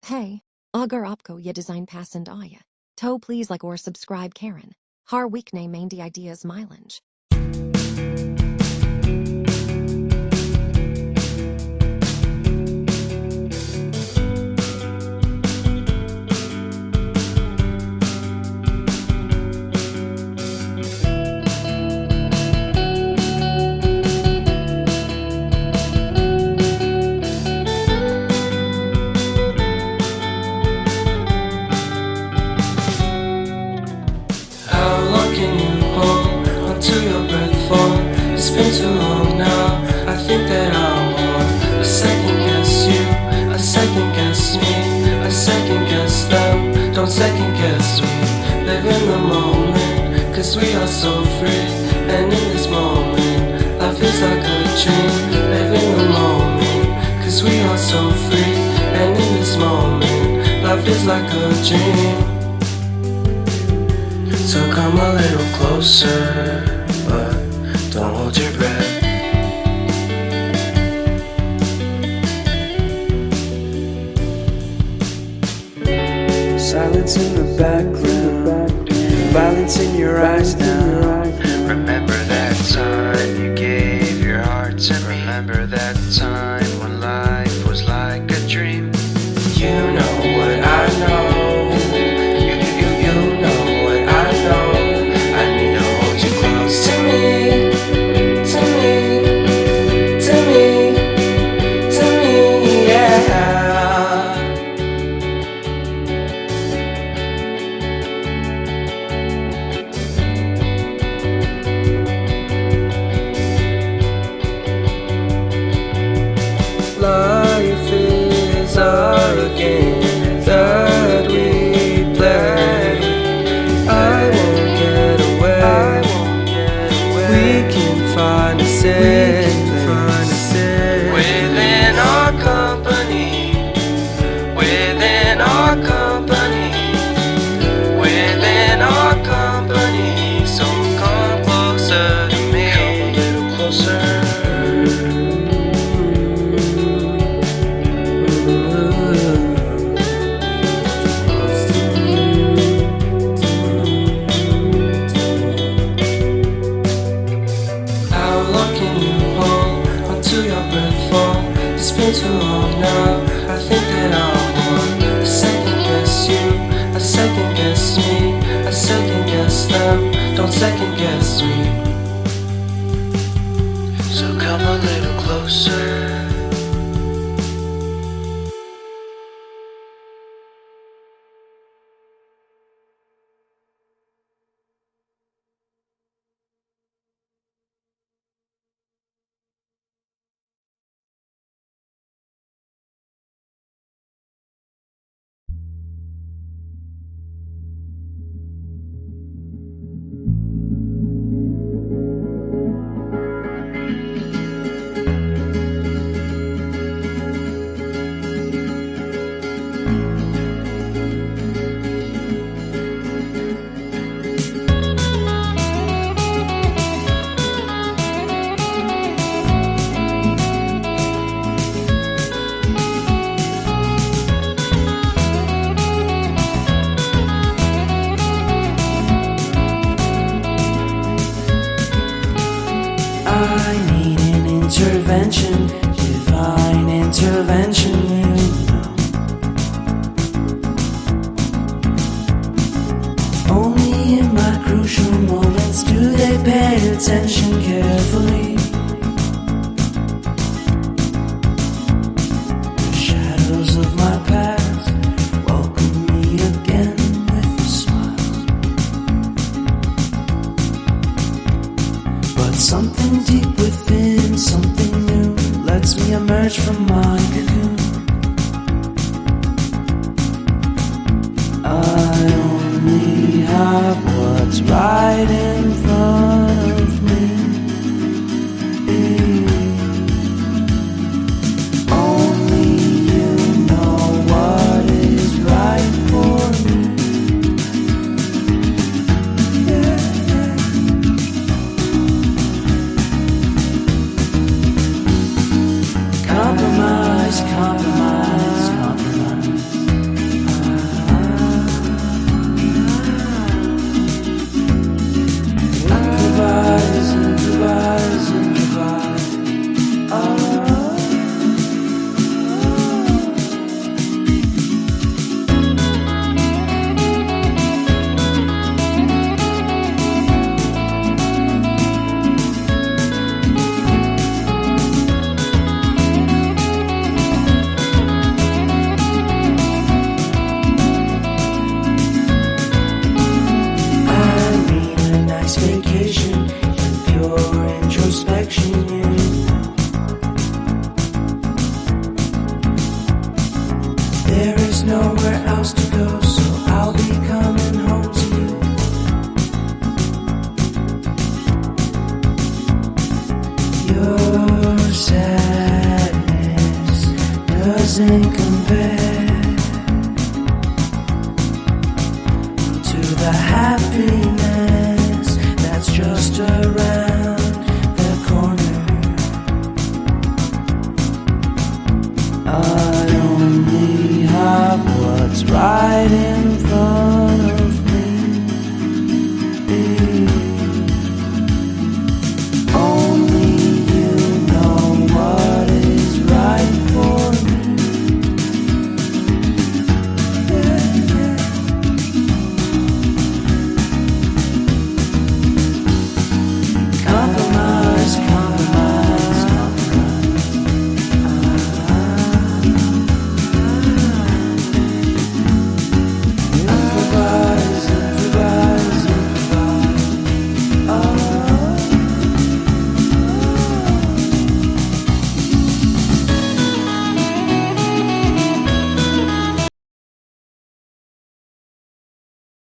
Hey, agar aapko ye design pasand aaya, to please like or subscribe Karen. Har weekne Mehndi ideas mileage. It's been too long now, I think that I want a second guess you, a second guess me, a second guess them. Don't second guess we live in the moment, cause we are so free. And in this moment, life is like a dream. Live in the moment, cause we are so free. And in this moment, life is like a dream. So come a little closer, but don't hold your breath. Silence in the background, violence in your eyes now. Remember that time you gave your heart to me. Remember that time when life was like a dream. You know what I know. You know what I know. I need to hold you close to me. Life is a game that we play. I won't get away. We can find a safe place within our company. Within our company. Within our company. So come closer to me. Come a little closer. It's been too long now, I think that I want a second guess you, a second guess me, a second guess them. Don't second guess me. So come a little closer. I need an intervention, divine intervention, you know. Only in my crucial moments do they pay attention carefully. The shadows of my past welcome me again with a smile. But something deep within, something new, lets me emerge from my cocoon. I only have what's right in front of me. nice vacation and pure introspection. There is nowhere else to go, so I'll be coming home to you. Your sadness doesn't